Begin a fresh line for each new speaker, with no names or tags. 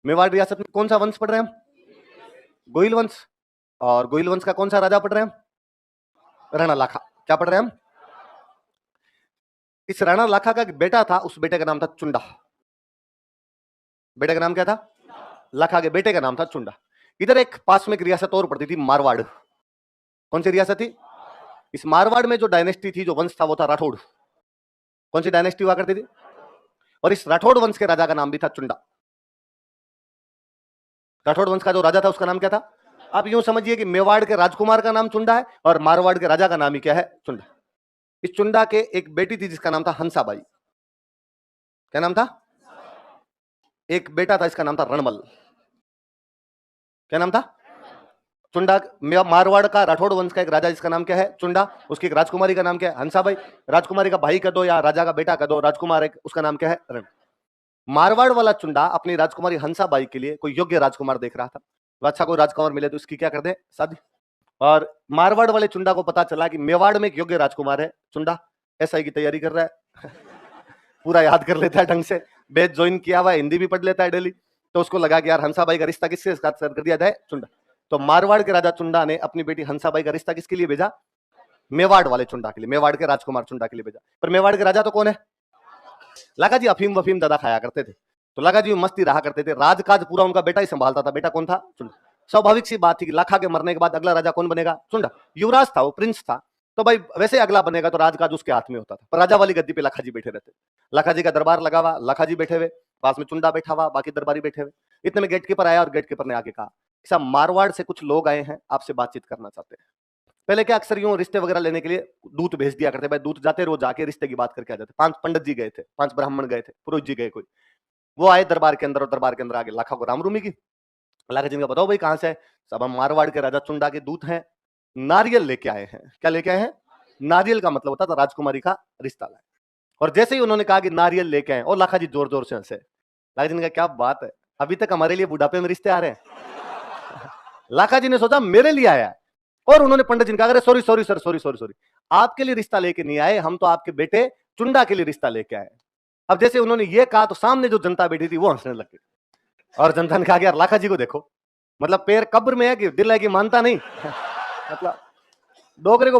मेवाड़ रियासत में कौन सा वंश पढ़ रहे हैं हम? गोहिल वंश। और गोहिल वंश का कौन सा राजा पढ़ रहे हैं हम? राणा लाखा। क्या पढ़ रहे हैं हम? इस राणा लाखा का एक बेटा था, उस बेटे का नाम था चुंडा। बेटे का नाम क्या था? लाखा के बेटे का नाम था चुंडा। इधर एक पास में एक रियासत और पड़ती थी, मारवाड़। कौन सी रियासत थी? इस मारवाड़ में जो डायनेस्टी थी, जो वंश था, वो था राठौड़। कौन सी डायनेस्टी हुआ करती थी? और इस राठौड़ वंश के राजा का नाम भी था चुंडा। राठौड़ वंश का जो राजा था उसका नाम क्या था? आप यूं समझिए कि मेवाड़ के राजकुमार का नाम चुंडा है और मारवाड़ के राजा का नाम ही क्या है? चुंडा। इस चुंडा के एक बेटी थी जिसका नाम था हंसाबाई। क्या नाम था? एक बेटा था, इसका नाम था रणमल। क्या नाम था? चुंडा। मारवाड़ का राठौड़ वंश का एक राजा जिसका नाम क्या है? चुंडा। उसकी एक राजकुमारी का नाम क्या है? हंसाबाई। राजकुमारी का भाई कह दो या राजा का बेटा कह दो, राजकुमार एक, उसका नाम क्या है? रण। मारवाड़ वाला चुंडा अपनी राजकुमारी हंसाबाई के लिए कोई योग्य राजकुमार देख रहा था। तो अच्छा कोई राजकुमार मिले तो इसकी क्या कर दे? शादी। और मारवाड़ वाले चुंडा को पता चला कि मेवाड़ में एक योग्य राजकुमार है चुंडा, एसआई की तैयारी कर रहा है पूरा याद कर लेता है ढंग से, बेच ज्वाइन किया हुआ, हिंदी भी पढ़ लेता है डेली। तो उसको लगा कि यार हंसाबाई का रिश्ता किसके साथ कर दिया जाए? चुंडा। तो मारवाड़ के राजा चुंडा ने अपनी बेटी हंसाबाई का रिश्ता किसके लिए भेजा? मेवाड़ वाले चुंडा के लिए, मेवाड़ के राजकुमार चुंडा के लिए भेजा। पर मेवाड़ के राजा तो कौन है? लाखा जी अफीम वफीम ज्यादा खाया करते थे, तो लाखा जी मस्ती रहा करते थे, राजकाज पूरा उनका बेटा ही संभालता था। बेटा कौन था? चुंडा। स्वाभाविक सी बात थी कि लाखा के मरने के बाद अगला राजा कौन बनेगा? चुंडा। युवराज था वो, प्रिंस था, तो भाई वैसे अगला बनेगा तो राजकाज उसके हाथ में होता था। पर राजा वाली गद्दी पे लाखा जी बैठे रहते। लाखा जी का दरबार लगा हुआ, लाखा जी बैठे हुए, पास में चुंडा बैठा हुआ, बाकी दरबारी बैठे हुए। इतने में गेटकीपर आया और गेटकीपर ने आके कहा, सब मारवाड़ से कुछ लोग आए हैं, आपसे बातचीत करना चाहते हैं। पहले क्या अक्सर यूं रिश्ते वगैरह लेने के लिए दूत भेज दिया करते, भाई दूत जाते रोज जाके रिश्ते की बात करके आ जाते। 5 पंडित जी गए थे, 5 ब्राह्मण गए थे, पुरोहित जी गए कोई। वो आए दरबार के अंदर और दरबार के अंदर आगे लाखा को रामरूमी की। लाखा जी ने बताओ भाई कहां से है? सब हम मारवाड़ के राजा चुंडा के दूत हैं, नारियल लेके आए हैं। क्या लेके आए हैं? नारियल का मतलब होता था राजकुमारी का रिश्ता लाए। और जैसे ही उन्होंने कहा कि नारियल लेके आए, और लाखा जी जोर जोर से हंसे। लाखा जी ने कहा क्या बात है, अभी तक हमारे लिए बुढ़ापे में रिश्ते आ रहे हैं लाखा जी ने सोचा मेरे लिए आया है, और उन्होंने पंडित जी ने कहा sorry sorry sir, sorry sorry sorry, आपके लिए रिश्ता लेके नहीं आए, हम तो आपके बेटे चुंडा के लिए रिश्ता लेके आए। अब जैसे उन्होंने ये कहा तो सामने जो जनता बैठी थी वो हंसने लग गई, और जनता ने कहा यार लाखा जी को देखो, मतलब पैर कब्र में है कि दिल है कि मानता नहीं मतलब डोगरे को